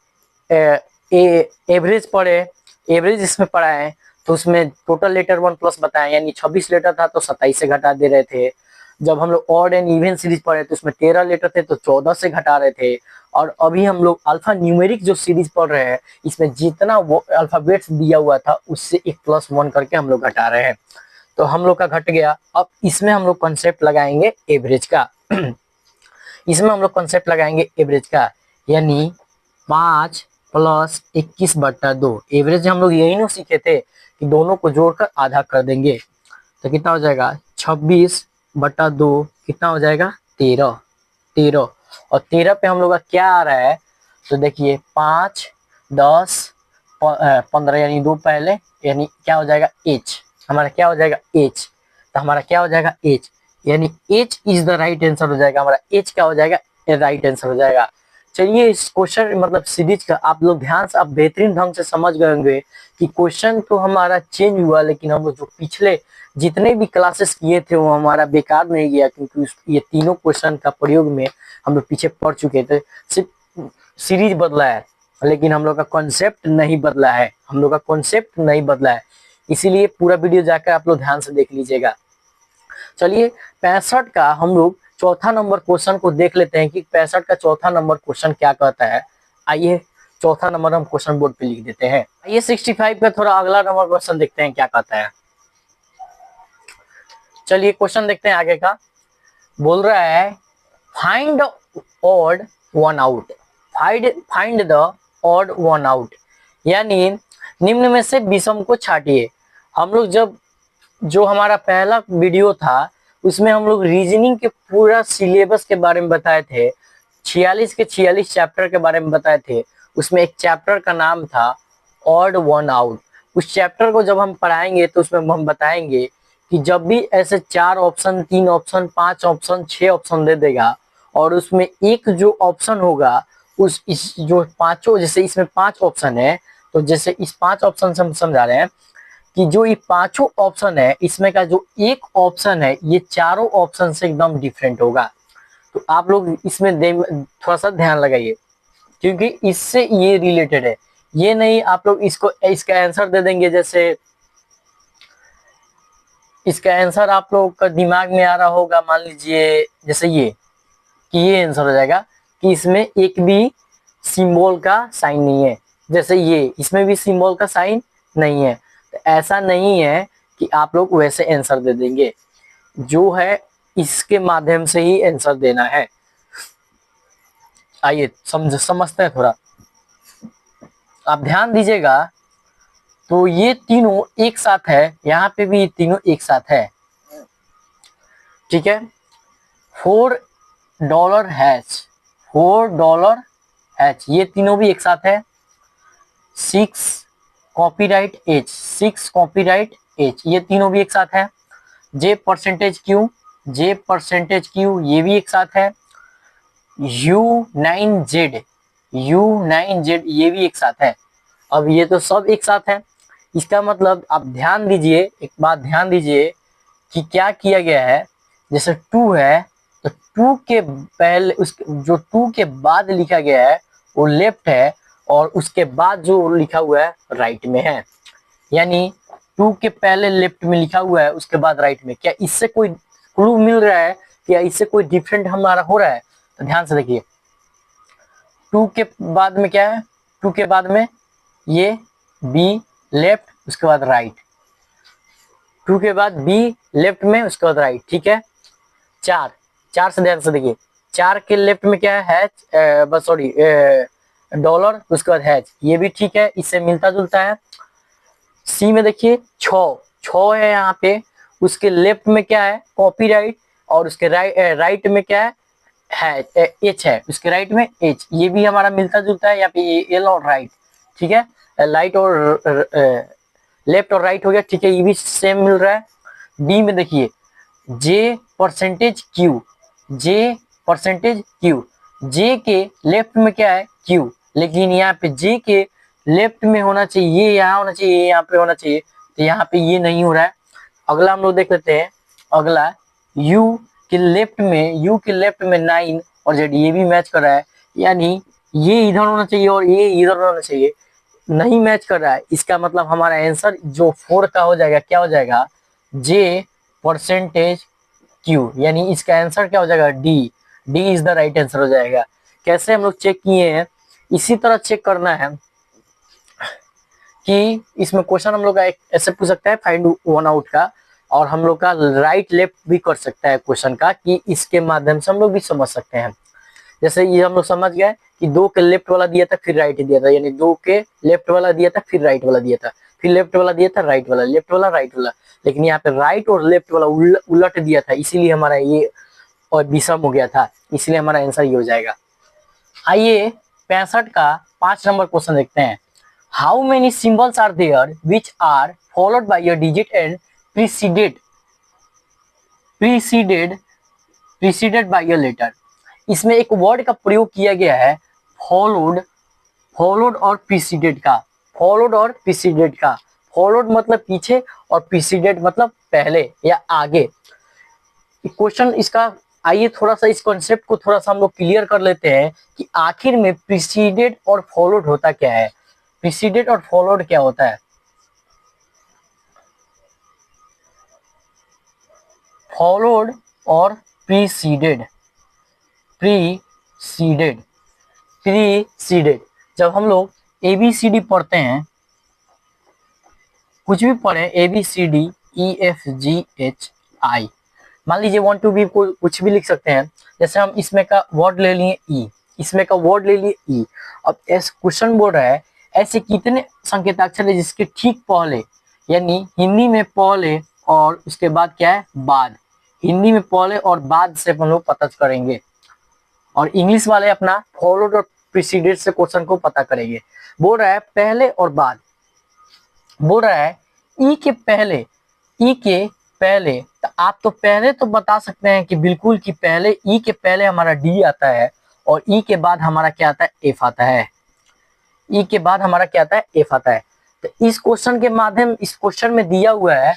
एवरेज पढ़े, एवरेज इसमें पढ़ा है तो उसमें टोटल लेटर 1 प्लस बताए, यानी 26 लेटर था तो 27 से घटा दे रहे थे। जब हम लोग ऑड एंड इवन सीरीज पढ़े तो उसमें 13 लेटर थे तो 14 से घटा रहे थे। और अभी हम लोग अल्फा न्यूमेरिक जो सीरीज पढ़ रहे हैं, इसमें जितना वो अल्फाबेट्स दिया हुआ था उससे 1 + 1 करके हम लोग घटा रहे हैं, तो हम लोग का घट गया। अब इसमें हम लोग कॉन्सेप्ट लगाएंगे एवरेज का इसमें हम लोग कॉन्सेप्ट लगाएंगे एवरेज का, यानी 5 + 21/2। एवरेज हम लोग यही ना सीखे थे कि दोनों को जोड़कर आधा कर देंगे, तो कितना हो जाएगा 26/2, कितना हो जाएगा 13 और 13 पे हम लोग का क्या आ रहा है, तो देखिए 5 10 15, यानी 2 पहले, यानी क्या हो जाएगा H, हमारा क्या हो जाएगा H, तो हमारा क्या हो जाएगा H, यानी H is the right answer हो जाएगा, हमारा H क्या हो जाएगा, राइट आंसर हो जाएगा। चलिए इस क्वेश्चन मतलब सीरीज का आप लोग ध्यान से, आप बेहतरीन ढंग से समझ गए होंगे कि क्वेश्चन तो हमारा चेंज हुआ, लेकिन हम लोग जो पिछले जितने भी क्लासेस किए थे वो हमारा बेकार नहीं गया, क्योंकि ये तीनों क्वेश्चन का प्रयोग में हम लोग पीछे पढ़ चुके थे। सिर्फ सीरीज बदला है लेकिन हम लोग का कॉन्सेप्ट नहीं बदला है, हम लोग का कॉन्सेप्ट नहीं बदला है, इसीलिए पूरा वीडियो जाकर आप लोग ध्यान से देख लीजिएगा। चलिए 65 का हम लोग चौथा नंबर क्वेश्चन को देख लेते हैं कि 65 का चौथा नंबर क्वेश्चन क्या कहता है। आइए चौथा नंबर हम क्वेश्चन बोर्ड पे लिख देते हैं। आइए 65 का थोड़ा अगला नंबर क्वेश्चन देखते हैं क्या कहता है। चलिए क्वेश्चन देखते हैं आगे का। बोल रहा है find odd one out, find the odd one out, यानी निम्न में से विषम को छाटिए। हम लोग जब जो हमारा पहला वीडियो था उसमें हम लोग रीजनिंग के पूरा सिलेबस के बारे में बताए थे, 46 के 46 चैप्टर के बारे में बताए थे। उसमें एक चैप्टर का नाम था ऑड वन आउट। उस चैप्टर को जब हम पढ़ाएंगे तो उसमें हम बताएंगे कि जब भी ऐसे 4 ऑप्शन, 3 ऑप्शन, 5 ऑप्शन, 6 ऑप्शन दे देगा और उसमें एक जो ऑप्शन होगा उस इस जो पांचों, जैसे इसमें 5 ऑप्शन है, तो जैसे इस 5 ऑप्शन से हम समझा रहे हैं कि जो ये पांचों ऑप्शन है इसमें का जो एक ऑप्शन है ये चारों ऑप्शन से एकदम डिफरेंट होगा। तो आप लोग इसमें थोड़ा सा ध्यान लगाइए, क्योंकि इससे ये रिलेटेड है। ये नहीं आप लोग इसको इसका आंसर दे देंगे, जैसे इसका आंसर आप लोग का दिमाग में आ रहा होगा, मान लीजिए जैसे ये, कि ये आंसर हो जाएगा कि इसमें एक भी सिंबल का साइन नहीं है, जैसे ये इसमें भी सिंबल का साइन नहीं है। तो ऐसा नहीं है कि आप लोग वैसे आंसर दे देंगे, जो है इसके माध्यम से ही आंसर देना है। आइए समझते हैं थोड़ा, आप ध्यान दीजिएगा। तो ये तीनों एक साथ है, यहाँ पे भी तीनों एक साथ है, ठीक है। $4 $4 ये तीनों भी एक साथ है। 6 कॉपीराइट H ये तीनों भी एक साथ है। J%Q ये भी एक साथ है। U9Z ये भी एक साथ है। अब ये तो सब एक साथ है, इसका मतलब आप ध्यान दीजिए, एक बात ध्यान दीजिए कि क्या किया गया है। जैसे 2 है तो 2 के पहले उस जो 2 के बाद लिखा गया है वो लेफ्ट है, और उसके बाद जो लिखा हुआ है राइट में है। यानी 2 के पहले लेफ्ट में लिखा हुआ है, उसके बाद राइट में। क्या इससे कोई क्लू मिल रहा है, क्या इससे कोई डिफरेंट हमारा हो रहा है? तो ध्यान से देखिए, 2 के बाद में क्या है, 2 के बाद में ये बी लेफ्ट, उसके बाद राइट। 2 के बाद बी लेफ्ट में, उसके बाद राइट, ठीक है। 4 से ध्यान से देखिए, 4 के लेफ्ट में क्या है, $, उसके बाद हैच, ये भी ठीक है, इससे मिलता जुलता है। सी में देखिए 6 है यहाँ पे, उसके लेफ्ट में क्या है, कॉपीराइट, और उसके राइट में क्या है एच है, उसके राइट में एच, ये भी हमारा मिलता जुलता है। यहाँ पे एल और राइट, ठीक है, लाइट और लेफ्ट और राइट हो गया, ठीक है, ये भी सेम मिल रहा है। डी में देखिए J%Q जे के लेफ्ट में क्या है, Q, लेकिन यहाँ पे जे के लेफ्ट में होना चाहिए, ये यहाँ होना चाहिए, यहाँ पे होना चाहिए, तो यहाँ पे ये नहीं हो रहा है। अगला हम लोग देख लेते हैं। अगला U के लेफ्ट में 9 और Z, ये भी मैच कर रहा है, यानी ये इधर होना चाहिए और ये इधर होना चाहिए, नहीं मैच कर रहा है। इसका मतलब हमारा आंसर जो 4 का हो जाएगा, क्या हो जाएगा, J%Q, यानी इसका आंसर क्या हो जाएगा, D is the right answer हो जाएगा। कैसे हम लोग चेक किए हैं, इसी तरह चेक करना है कि इसमें क्वेश्चन हम लोग का ऐसे पूछ सकता है फाइंड वन आउट का, और हम लोग का राइट लेफ्ट भी कर सकता है क्वेश्चन का, कि इसके माध्यम से हम लोग भी समझ सकते हैं। जैसे ये हम लोग समझ गए कि 2 के लेफ्ट वाला दिया था फिर राइट दिया था, यानी 2 के लेफ्ट वाला दिया था फिर राइट वाला दिया था, फिर लेफ्ट वाला दिया था राइट वाला, लेफ्ट वाला राइट वाला, लेकिन यहाँ पे राइट और लेफ्ट वाला उलट दिया था, इसीलिए हमारा ये और विषम हो गया था, इसलिए हमारा आंसर ये हो जाएगा। आइए 65 का 5 नंबर क्वेश्चन देखते हैं। How many symbols are there which are followed by a digit and preceded by a letter. इसमें एक वर्ड का प्रयोग किया गया है, फॉलोड और प्रीसीडेड का। फॉलोड मतलब पीछे और प्रीसीडेड मतलब पहले या आगे। क्वेश्चन इसका, आइए थोड़ा सा इस कॉन्सेप्ट को थोड़ा सा हम लोग क्लियर कर लेते हैं कि आखिर में प्रीसीडेड और फॉलोड होता क्या है। प्रीसीडेड और फॉलोड क्या होता है? फॉलोड और प्रीसीडेड जब हम लोग ABCD पढ़ते हैं, कुछ भी पढ़े ABCD EFGHI, मान लीजिए 1 2 भी कुछ भी लिख सकते हैं। जैसे हम इसमें का वर्ड ले लिए ई, इसमें का वर्ड ले लिए ई। अब ऐसे क्वेश्चन बोल रहा है ऐसे कितने संकेताक्षर है जिसके ठीक पहले, यानी हिंदी में पहले और उसके बाद क्या है, बाद। हिंदी में पहले और बाद से हम लोग पता करेंगे, और इंग्लिश वाले अपना फॉलोड और प्रीसीडेड से क्वेश्चन को पता करेंगे। बोल रहा है पहले और बाद, बोल रहा है ई के पहले, तो आप तो पहले तो बता सकते हैं कि बिल्कुल कि पहले ई के पहले हमारा डी आता है और ई के बाद हमारा क्या आता है, एफ आता है। ई के बाद हमारा क्या आता है, एफ आता है। तो इस क्वेश्चन के माध्यम, इस क्वेश्चन में दिया हुआ है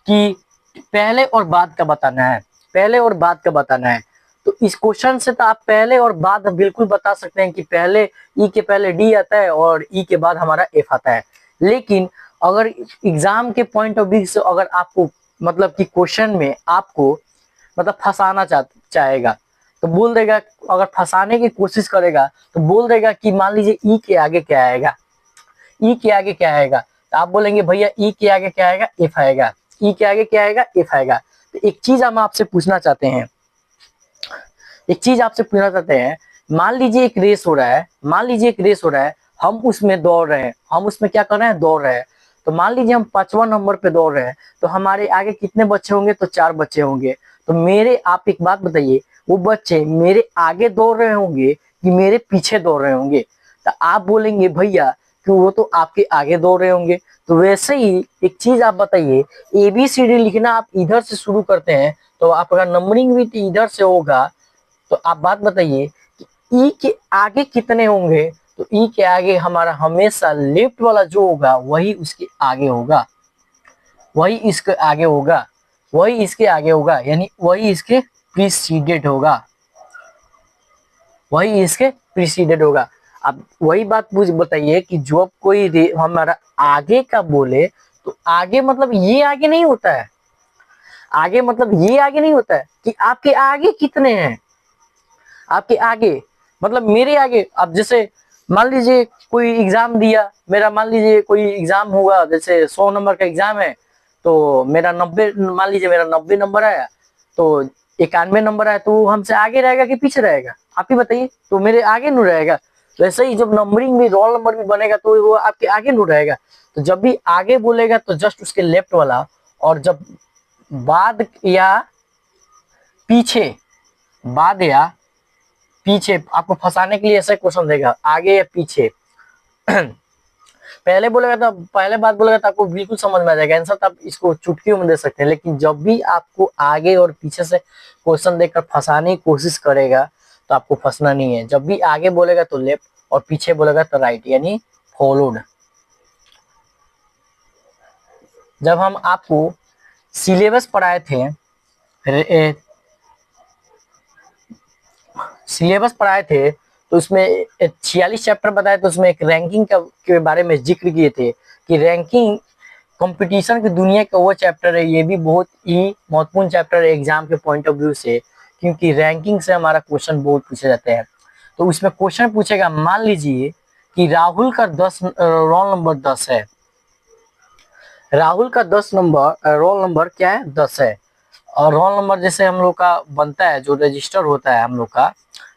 कि पहले और बाद का बताना है, पहले और बाद का बताना है। तो इस क्वेश्चन से तो आप पहले और बाद बिल्कुल बता सकते हैं कि पहले ई के पहले डी आता है और ई के बाद हमारा एफ आता है। लेकिन अगर एग्जाम के पॉइंट ऑफ व्यू से अगर आपको मतलब कि क्वेश्चन में आपको मतलब फंसाना चाहेगा तो बोल देगा, अगर फंसाने की कोशिश करेगा तो बोल देगा कि मान लीजिए ई के आगे क्या आएगा, ई के आगे क्या आएगा, तो आप बोलेंगे भैया ई के आगे क्या आएगा, एफ आएगा। ई के आगे क्या आएगा, एफ आएगा। तो एक चीज हम आपसे पूछना चाहते हैं, एक चीज आपसे पूछना चाहते हैं, मान लीजिए एक रेस हो रहा है, मान लीजिए एक रेस हो रहा है, हम उसमें दौड़ रहे हैं, हम उसमें क्या कर रहे हैं, दौड़ रहे हैं। तो मान लीजिए हम 5वां नंबर पे दौड़ रहे हैं, तो हमारे आगे कितने बच्चे होंगे, तो 4 बच्चे होंगे। तो मेरे, आप एक बात बताइए, वो बच्चे मेरे आगे दौड़ रहे होंगे कि मेरे पीछे दौड़ रहे होंगे। तो आप बोलेंगे भैया कि वो तो आपके आगे दौड़ रहे होंगे। तो वैसे ही एक चीज आप बताइए, ABCD लिखना आप इधर से शुरू करते हैं तो आपका नंबरिंग भी इधर से होगा। तो आप बात बताइए कि ई के आगे कितने होंगे, तो ई के आगे हमारा हमेशा लेफ्ट वाला जो होगा वही उसके आगे होगा, वही इसके आगे होगा, वही इसके आगे होगा, यानी वही इसके प्रीसीडेड होगा, वही इसके प्रीसीडेड होगा। अब वही बात मुझे बताइए कि जब कोई हमारा आगे का बोले तो आगे मतलब ये आगे नहीं होता है, आगे मतलब ये आगे नहीं होता है कि आपके आगे कितने हैं, आपके आगे मतलब मेरे आगे। अब जैसे मान लीजिए कोई एग्जाम दिया, मेरा मान लीजिए कोई एग्जाम होगा, जैसे 100 नंबर का एग्जाम है, तो मेरा 90, मान लीजिए मेरा 90 नंबर आया, तो 91 नंबर आया, तो वो हमसे आगे रहेगा कि पीछे रहेगा, आप ही बताइए। तो मेरे आगे नू रहेगा। वैसे ही जब नंबरिंग भी, रोल नंबर भी बनेगा तो वो आपके आगे नू रहेगा। तो जब भी आगे बोलेगा तो जस्ट उसके लेफ्ट वाला, और जब बाद या पीछे, बाद या पीछे, आपको फंसाने के लिए ऐसा क्वेश्चन देगा, आगे या पीछे। पहले बोलेगा तो, पहले बात बोलेगा तो आपको बिल्कुल समझ में आ जाएगा आंसर, तो आप इसको चुटकियों में दे सकते हैं। लेकिन जब भी आपको आगे और पीछे से क्वेश्चन देकर फंसाने की कोशिश करेगा तो आपको फंसना नहीं है। जब भी आगे बोलेगा तो लेफ्ट और पीछे बोलेगा तो राइट, यानी फॉलोड। जब हम आपको सिलेबस पढ़ाए थे, सिलेबस पढ़ाए थे, तो उसमें 46 चैप्टर बताए, तो उसमें एक रैंकिंग के बारे में जिक्र किए थे कि रैंकिंग कंपटीशन की दुनिया का वो चैप्टर है, ये भी बहुत ही महत्वपूर्ण चैप्टर है एग्जाम के पॉइंट ऑफ व्यू से, क्योंकि रैंकिंग से हमारा क्वेश्चन बहुत पूछे जाते हैं। तो उसमें क्वेश्चन पूछेगा, मान लीजिए कि राहुल का 10 रोल नंबर 10 है, राहुल का 10 नंबर रोल नंबर क्या है, 10 है। और रोल नंबर जैसे हम लोग का बनता है, जो रजिस्टर होता है हम लोग का,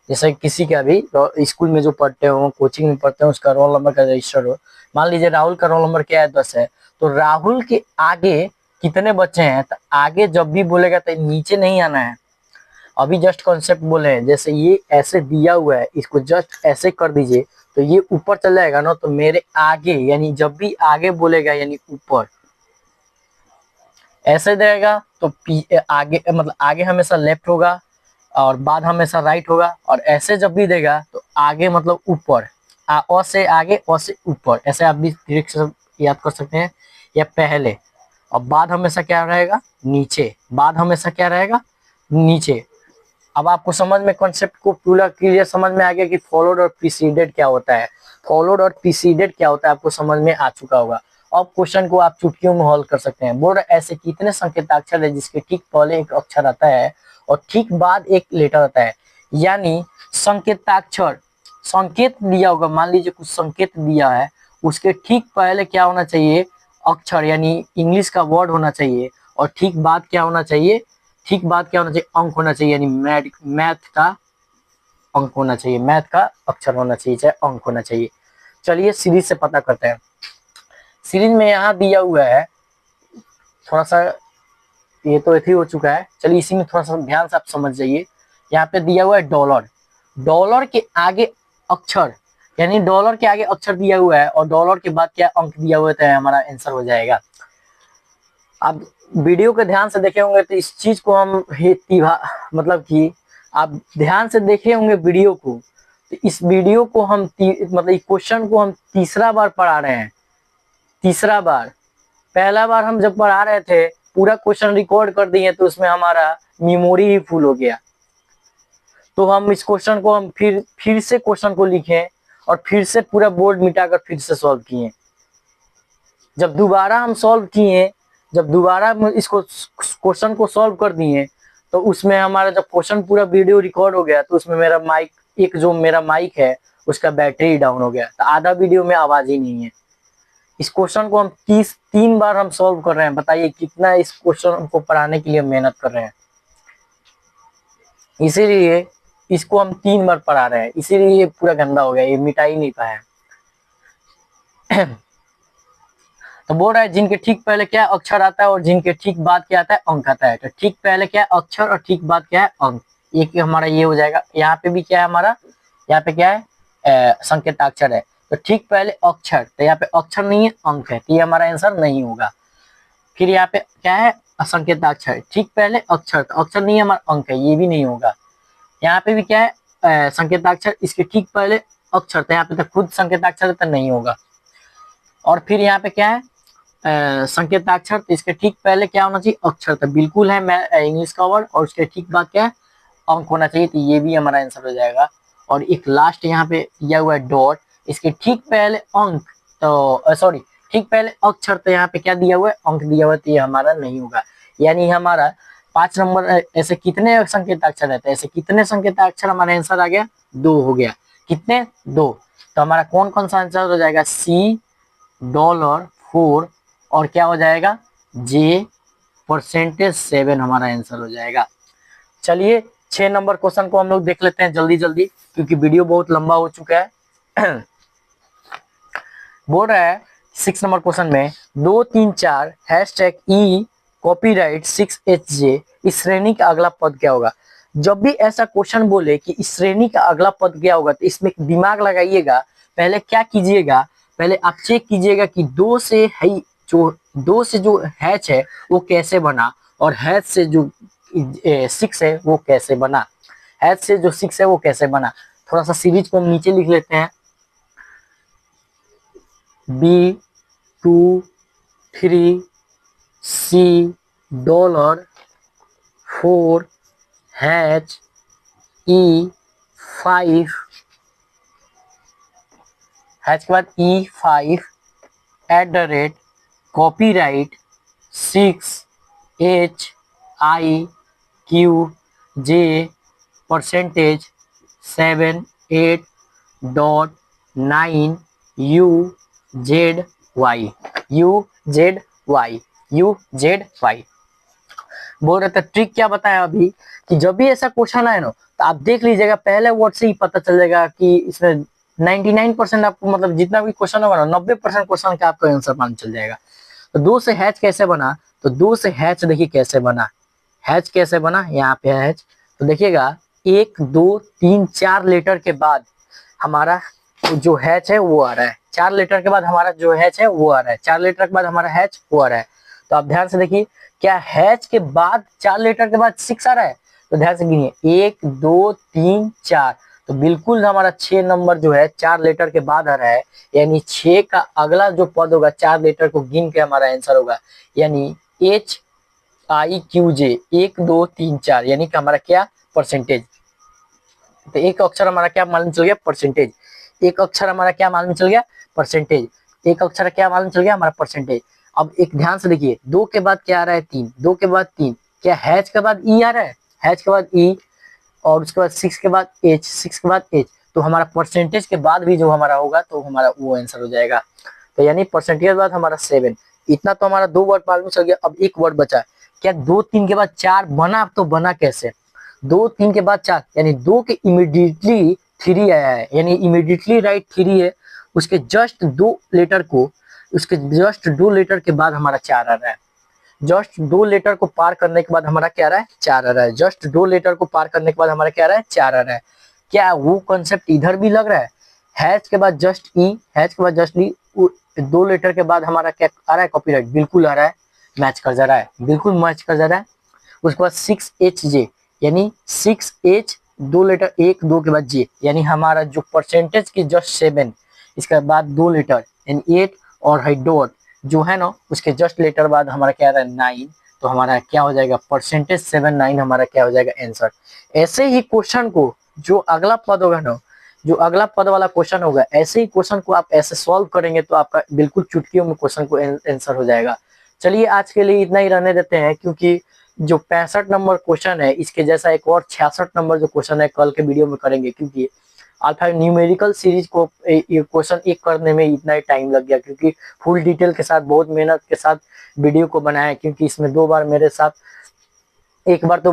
जैसे किसी का भी स्कूल में जो पढ़ते हो, कोचिंग में पढ़ते हो, उसका रोल नंबर का रजिस्टर हो। मान लीजिए राहुल का रोल नंबर क्या है, 10 है। तो राहुल के आगे कितने बच्चे हैं, तो आगे जब भी बोलेगा तो नीचे नहीं आना है। अभी जस्ट कॉन्सेप्ट बोले हैं, जैसे ये ऐसे दिया हुआ है, इसको जस्ट ऐसे कर दीजिए तो ये ऊपर चल जाएगा ना, तो मेरे आगे, यानी जब भी आगे बोलेगा यानी ऊपर, ऐसे देगा तो आगे मतलब आगे हमेशा लेफ्ट होगा और बाद हमेशा राइट होगा। और ऐसे जब भी देगा तो आगे मतलब ऊपर, अ से आगे, अ से ऊपर, ऐसे आप भी ट्रिक से याद कर सकते हैं। या पहले, और बाद हमेशा क्या रहेगा, नीचे, बाद हमेशा क्या रहेगा, नीचे। अब आपको समझ में, कॉन्सेप्ट को पूरा क्लियर समझ में आ गया कि फॉलोड और प्रीसीडेड क्या होता है, फॉलोड और प्रीसीडेड क्या होता है, आपको समझ में आ चुका होगा। अब क्वेश्चन को आप चुटकियों में हल कर सकते हैं। बोल रहे ऐसे कितने संकेताक्षर है जिसके ठीक पहले एक अक्षर आता है और ठीक बाद एक लेटर आता है, यानी संकेताक्षर, संकेत दिया होगा, मान लीजिए कुछ संकेत दिया है, उसके ठीक पहले क्या होना चाहिए, अक्षर, यानी इंग्लिश का वर्ड होना चाहिए। और ठीक बाद क्या होना चाहिए, ठीक बाद क्या होना चाहिए, अंक होना चाहिए, यानी मैथ का अंक होना चाहिए, मैथ का अक्षर होना चाहिए, चाहे अंक होना चाहिए। चलिए सीरीज से पता करते हैं। सीरीज में यहाँ दिया हुआ है, थोड़ा सा ये तो ऐसे ही हो चुका है, चलिए इसी में थोड़ा सा ध्यान से आप समझ जाइए। यहाँ पे दिया हुआ है डॉलर, डॉलर के आगे अक्षर, यानी डॉलर के आगे अक्षर दिया हुआ है और डॉलर के बाद क्या अंक दिया हुआ है, हमारा आंसर हो जाएगा। आप वीडियो को ध्यान से देखे होंगे तो इस चीज को हम मतलब कि आप ध्यान से देखे होंगे वीडियो को, तो इस वीडियो को हम मतलब इस क्वेश्चन को हम तीसरा बार पढ़ा रहे हैं, तीसरा बार। पहला बार हम जब पढ़ा रहे थे पूरा क्वेश्चन रिकॉर्ड कर दिए तो उसमें हमारा मेमोरी ही फुल हो गया। तो हम इस क्वेश्चन को हम फिर से क्वेश्चन को लिखे और फिर से पूरा बोर्ड मिटाकर फिर से सॉल्व किए। जब दोबारा हम सॉल्व किए, जब दोबारा इसको क्वेश्चन को सॉल्व कर दिए, तो उसमें हमारा जब क्वेश्चन पूरा वीडियो रिकॉर्ड हो गया तो उसमें मेरा माइक, एक जो मेरा माइक है उसका बैटरी डाउन हो गया, तो आधा वीडियो में आवाज ही नहीं है। इस क्वेश्चन को हम 3 बार हम सॉल्व कर रहे हैं, बताइए कितना इस क्वेश्चन को पढ़ाने के लिए मेहनत कर रहे हैं। इसीलिए इसको हम 3 बार पढ़ा रहे हैं, इसीलिए ये पूरा गंदा हो गया, ये मिटा ही नहीं पाया। तो बोल रहा है जिनके ठीक पहले क्या अक्षर आता है और जिनके ठीक बाद क्या आता है, अंक आता है। तो ठीक पहले क्या है, अक्षर, और ठीक बाद क्या है, अंक। एक हमारा ये हो जाएगा। यहाँ पे भी क्या है हमारा, यहाँ पे क्या है, संकेताक्षर है। तो ठीक पहले अक्षर, तो यहाँ पे अक्षर नहीं है, अंक है, तो ये हमारा आंसर नहीं होगा। फिर यहाँ पे क्या है, संकेताक्षर, ठीक पहले अक्षर, तो अक्षर नहीं है हमारा, अंक है, ये भी नहीं होगा। यहाँ पे भी क्या है, संकेताक्षर, इसके ठीक पहले अक्षर, तो यहाँ पे तो खुद संकेताक्षर तो नहीं होगा। और फिर यहाँ पे क्या है, संकेताक्षर, तो इसके ठीक पहले क्या होना चाहिए, अक्षर, तो बिल्कुल है मैं इंग्लिश का वर्ड, और उसके ठीक बाद क्या है, अंक होना चाहिए, तो ये भी हमारा आंसर हो जाएगा। और एक लास्ट यहाँ पे दिया हुआ है डॉट, इसके ठीक पहले अंक, तो सॉरी, ठीक पहले अक्षर, तो यहाँ पे क्या दिया हुआ है, अंक दिया हुआ है, तो ये हमारा नहीं होगा। यानी हमारा 5 नंबर, ऐसे कितने संकेताक्षर रहते हैं, ऐसे कितने संकेताक्षर, हमारा आंसर आ गया 2 हो गया। कितने, 2। तो हमारा कौन कौन सा आंसर हो जाएगा, सी, $4, और क्या हो जाएगा, जे, %7 हमारा आंसर हो जाएगा। चलिए 6 नंबर क्वेश्चन को हम लोग देख लेते हैं जल्दी जल्दी, क्योंकि वीडियो बहुत लंबा हो चुका है। बोल रहा है 6 नंबर क्वेश्चन में 2, 3, 4 #E कॉपीराइट 6HJ, इस श्रेणी का अगला पद क्या होगा। जब भी ऐसा क्वेश्चन बोले कि इस श्रेणी का अगला पद क्या होगा, तो इसमें दिमाग लगाइएगा। पहले क्या कीजिएगा, पहले आप चेक कीजिएगा कि 2 से जो हैच है वो कैसे बना, और हैच से जो 6 है वो कैसे बना, हैच से जो 6 है वो कैसे बना। थोड़ा सा सीरीज को हम नीचे लिख लेते हैं, B2 3 C $4 E5 हैच के बाद E5 @copyright 6HIQJ %8.9UZY बोल रहे थे। ट्रिक क्या बताया अभी, कि जब भी ऐसा क्वेश्चन आए ना, तो आप देख लीजिएगा, पहले वर्ड से ही पता चल जाएगा कि इसमें 99% आपको, मतलब जितना भी क्वेश्चन होगा ना, 90% क्वेश्चन का आपको आंसर मान चल जाएगा। तो 2 से हैच कैसे बना, तो 2 से हैच देखिए कैसे बना, हैच कैसे बना, यहाँ पे हैच। तो देखिएगा 1 2 3 4 लेटर के बाद हमारा जो हैच है वो आ रहा है, 4 लेटर के बाद हमारा जो हैच है वो आ रहा है, 4 लेटर के बाद हमारा हैच वो आ रहा है। तो आप ध्यान से देखिए, क्या हैच के बाद 4 लेटर के बाद 6 आ रहा है, तो ध्यान से गिनिए 1 2 3 4, तो बिल्कुल हमारा 6 नंबर जो है 4 लेटर के बाद आ रहा है। यानी 6 का अगला जो पद होगा 4 लेटर को गिन के हमारा आंसर होगा, यानी HIQJ 1 2 3 4, यानी कि हमारा क्या, परसेंटेज। तो एक अक्षर हमारा क्या मालूम चल गया, परसेंटेज। एक अक्षर हमारा क्या मालूम चल गया, परसेंटेज। एक अक्षर क्या मालूम चल गया, हमारा परसेंटेज। अब एक ध्यान से देखिए, 2 के बाद क्या आ रहा है, 3, 2 के बाद 3, क्या हैच के बाद ई आ रहा है, हैच के बाद ई, और उसके बाद 6 के बाद एच, 6 के बाद एच। तो हमारा परसेंटेज के बाद भी जो हमारा होगा तो हमारा वो आंसर हो जाएगा। तो यानी परसेंटेज के बाद हमारा 7। इतना तो हमारा 2 वर्ड मालूम चल गया। अब एक वर्ड बचा, क्या 2 3 के बाद 4 बना, तो बना कैसे, 2 3 के बाद 4, यानी 2 के इमीडिएटली 3 आया है, यानी इमीडिएटली राइट 3 है, उसके जस्ट 2 लेटर को, उसके जस्ट 2 लेटर के बाद हमारा 4 आ रहा है। जस्ट 2 लेटर को पार करने के बाद हमारा क्या आ रहा है, 4 आ रहा है। जस्ट 2 लेटर को पार करने के बाद हमारा क्या आ रहा है, 4 आ रहा है। क्या वो कॉन्सेप्ट इधर भी लग रहा है, हैच के बाद जस्ट ई, हैच के बाद जस्ट ई, 2 लेटर के बाद हमारा क्या आ रहा है, कॉपीराइट, बिल्कुल आ रहा है। मैच कर जा रहा है, बिल्कुल मैच कर जा रहा है। उसके बाद 6HJ यानी 6H 2 लेटर 1 2 के बाद J यानी हमारा जो परसेंटेज की जस्ट 7, इसके बाद 2 लेटर यानी 8 और है डॉट जो है ना उसके जस्ट लेटर बाद हमारा क्या आ रहा है 9, तो हमारा क्या हो जाएगा परसेंटेज 7 9 हमारा क्या हो जाएगा आंसर। ऐसे ही क्वेश्चन को जो अगला पद होगा ना, जो अगला पद वाला क्वेश्चन होगा, ऐसे ही क्वेश्चन को आप ऐसे सॉल्व करेंगे तो आपका बिल्कुल चुटकियों में क्वेश्चन को आंसर हो जाएगा। चलिए आज के लिए इतना ही रहने देते हैं, क्योंकि जो 65 नंबर क्वेश्चन है इसके जैसा एक और 66 नंबर जो क्वेश्चन है कल के वीडियो में करेंगे, क्योंकि अल्फा न्यूमेरिकल सीरीज को ये क्वेश्चन एक करने में इतना ही टाइम लग गया, क्योंकि फुल डिटेल के साथ बहुत मेहनत के साथ वीडियो को बनाया, क्योंकि इसमें 2 बार मेरे साथ, एक बार तो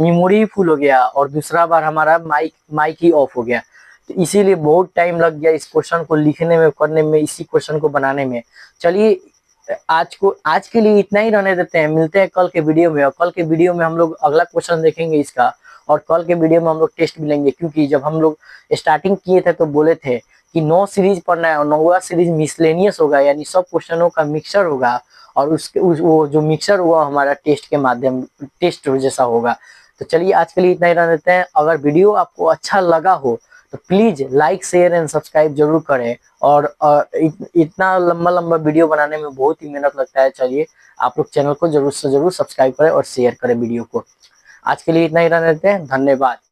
मेमोरी फुल हो गया और दूसरा बार हमारा माइक ही ऑफ हो गया, तो इसीलिए बहुत टाइम लग गया इस क्वेश्चन को लिखने में, करने में, इसी क्वेश्चन को बनाने में। चलिए आज के लिए इतना ही रहने देते हैं, मिलते हैं कल के वीडियो में, और कल के वीडियो में हम लोग अगला क्वेश्चन देखेंगे इसका, और कल के वीडियो में हम लोग टेस्ट भी लेंगे, क्योंकि जब हम लोग स्टार्टिंग किए थे तो बोले थे कि 9 सीरीज पढ़ना है और 9वां सीरीज मिसलेनियस होगा, यानी सब क्वेश्चनों का मिक्सर होगा, और वो जो मिक्सर हुआ हमारा टेस्ट के माध्यम टेस्ट जैसा होगा। तो चलिए आज के लिए इतना ही रहने देते हैं। अगर वीडियो आपको अच्छा लगा हो तो please like share and subscribe जरूर करें, और इतना लंबा लंबा वीडियो बनाने में बहुत ही मेहनत लगता है। चलिए आप लोग चैनल को जरूर से जरूर सब्सक्राइब करें और शेयर करें वीडियो को। आज के लिए इतना ही रहने देते हैं, धन्यवाद।